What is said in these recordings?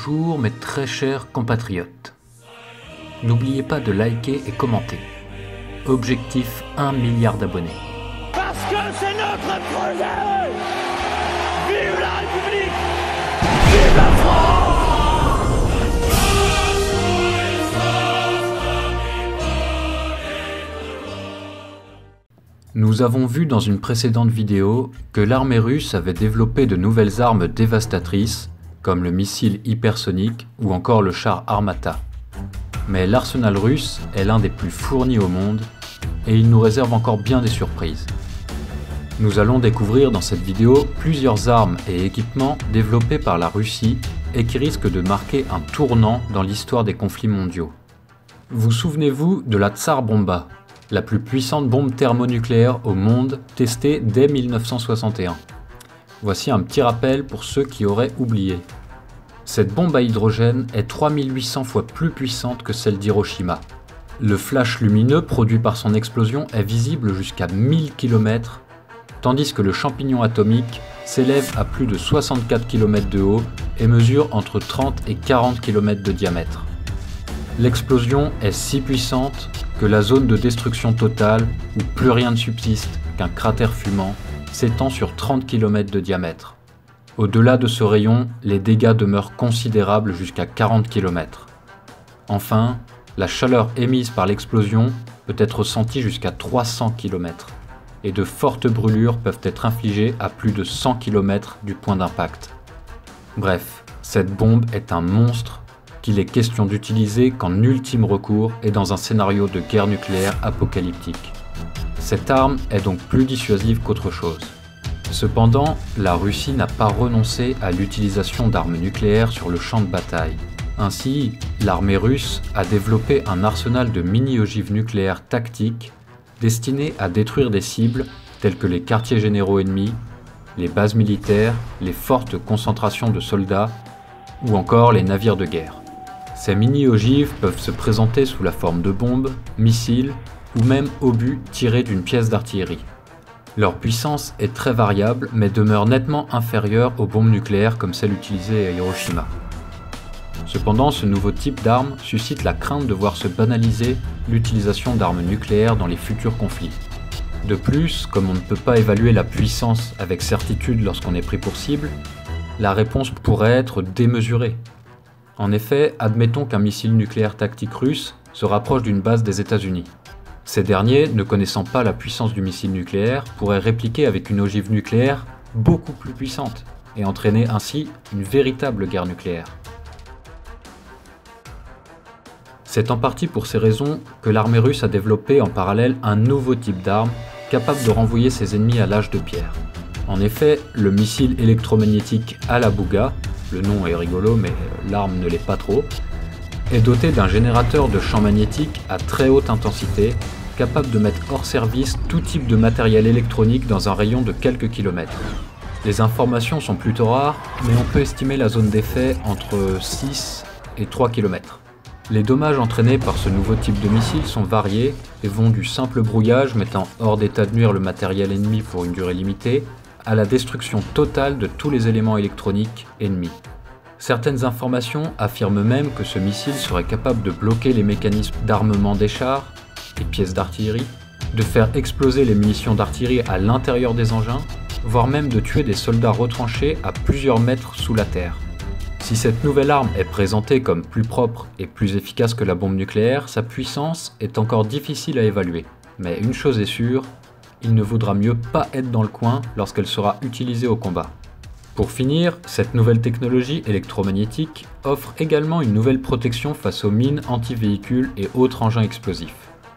Bonjour mes très chers compatriotes. N'oubliez pas de liker et commenter. Objectif 1 milliard d'abonnés. Parce que c'est notre projet! Vive la République! Vive la France! Nous avons vu dans une précédente vidéo que l'armée russe avait développé de nouvelles armes dévastatrices, comme le missile hypersonique ou encore le char Armata. Mais l'arsenal russe est l'un des plus fournis au monde et il nous réserve encore bien des surprises. Nous allons découvrir dans cette vidéo plusieurs armes et équipements développés par la Russie et qui risquent de marquer un tournant dans l'histoire des conflits mondiaux. Vous souvenez-vous de la Tsar Bomba, la plus puissante bombe thermonucléaire au monde testée dès 1961. Voici un petit rappel pour ceux qui auraient oublié. Cette bombe à hydrogène est 3800 fois plus puissante que celle d'Hiroshima. Le flash lumineux produit par son explosion est visible jusqu'à 1000 km, tandis que le champignon atomique s'élève à plus de 64 km de haut et mesure entre 30 et 40 km de diamètre. L'explosion est si puissante que la zone de destruction totale, où plus rien ne subsiste qu'un cratère fumant, s'étend sur 30 km de diamètre. Au-delà de ce rayon, les dégâts demeurent considérables jusqu'à 40 km. Enfin, la chaleur émise par l'explosion peut être ressentie jusqu'à 300 km, et de fortes brûlures peuvent être infligées à plus de 100 km du point d'impact. Bref, cette bombe est un monstre qu'il est question d'utiliser qu'en ultime recours et dans un scénario de guerre nucléaire apocalyptique. Cette arme est donc plus dissuasive qu'autre chose. Cependant, la Russie n'a pas renoncé à l'utilisation d'armes nucléaires sur le champ de bataille. Ainsi, l'armée russe a développé un arsenal de mini-ogives nucléaires tactiques destinés à détruire des cibles telles que les quartiers généraux ennemis, les bases militaires, les fortes concentrations de soldats ou encore les navires de guerre. Ces mini-ogives peuvent se présenter sous la forme de bombes, missiles ou même obus tirés d'une pièce d'artillerie. Leur puissance est très variable mais demeure nettement inférieure aux bombes nucléaires comme celles utilisées à Hiroshima. Cependant, ce nouveau type d'arme suscite la crainte de voir se banaliser l'utilisation d'armes nucléaires dans les futurs conflits. De plus, comme on ne peut pas évaluer la puissance avec certitude lorsqu'on est pris pour cible, la réponse pourrait être démesurée. En effet, admettons qu'un missile nucléaire tactique russe se rapproche d'une base des États-Unis. Ces derniers, ne connaissant pas la puissance du missile nucléaire, pourraient répliquer avec une ogive nucléaire beaucoup plus puissante et entraîner ainsi une véritable guerre nucléaire. C'est en partie pour ces raisons que l'armée russe a développé en parallèle un nouveau type d'arme capable de renvoyer ses ennemis à l'âge de pierre. En effet, le missile électromagnétique à la Bouga, le nom est rigolo mais l'arme ne l'est pas trop, est doté d'un générateur de champ magnétique à très haute intensité, capable de mettre hors service tout type de matériel électronique dans un rayon de quelques kilomètres. Les informations sont plutôt rares, mais on peut estimer la zone d'effet entre 6 et 3 km. Les dommages entraînés par ce nouveau type de missile sont variés et vont du simple brouillage mettant hors d'état de nuire le matériel ennemi pour une durée limitée, à la destruction totale de tous les éléments électroniques ennemis. Certaines informations affirment même que ce missile serait capable de bloquer les mécanismes d'armement des chars, les pièces d'artillerie, de faire exploser les munitions d'artillerie à l'intérieur des engins, voire même de tuer des soldats retranchés à plusieurs mètres sous la terre. Si cette nouvelle arme est présentée comme plus propre et plus efficace que la bombe nucléaire, sa puissance est encore difficile à évaluer. Mais une chose est sûre, il ne vaudra mieux pas être dans le coin lorsqu'elle sera utilisée au combat. Pour finir, cette nouvelle technologie électromagnétique offre également une nouvelle protection face aux mines anti-véhicules et autres engins explosifs.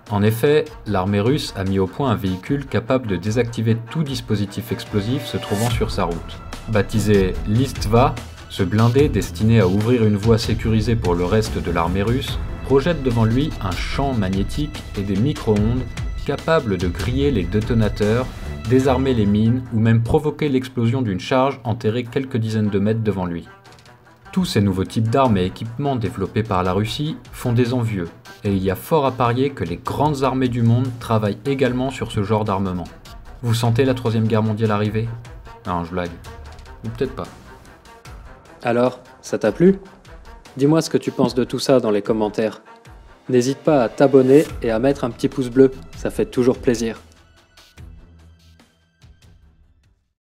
En effet, l'armée russe a mis au point un véhicule capable de désactiver tout dispositif explosif se trouvant sur sa route. Baptisé l'Istva, ce blindé destiné à ouvrir une voie sécurisée pour le reste de l'armée russe projette devant lui un champ magnétique et des micro-ondes capables de griller les détonateurs, désarmer les mines ou même provoquer l'explosion d'une charge enterrée quelques dizaines de mètres devant lui. Tous ces nouveaux types d'armes et équipements développés par la Russie font des envieux, et il y a fort à parier que les grandes armées du monde travaillent également sur ce genre d'armement. Vous sentez la Troisième Guerre mondiale arriver? Non, je blague. Ou peut-être pas. Alors, ça t'a plu? Dis-moi ce que tu penses de tout ça dans les commentaires. N'hésite pas à t'abonner et à mettre un petit pouce bleu, ça fait toujours plaisir.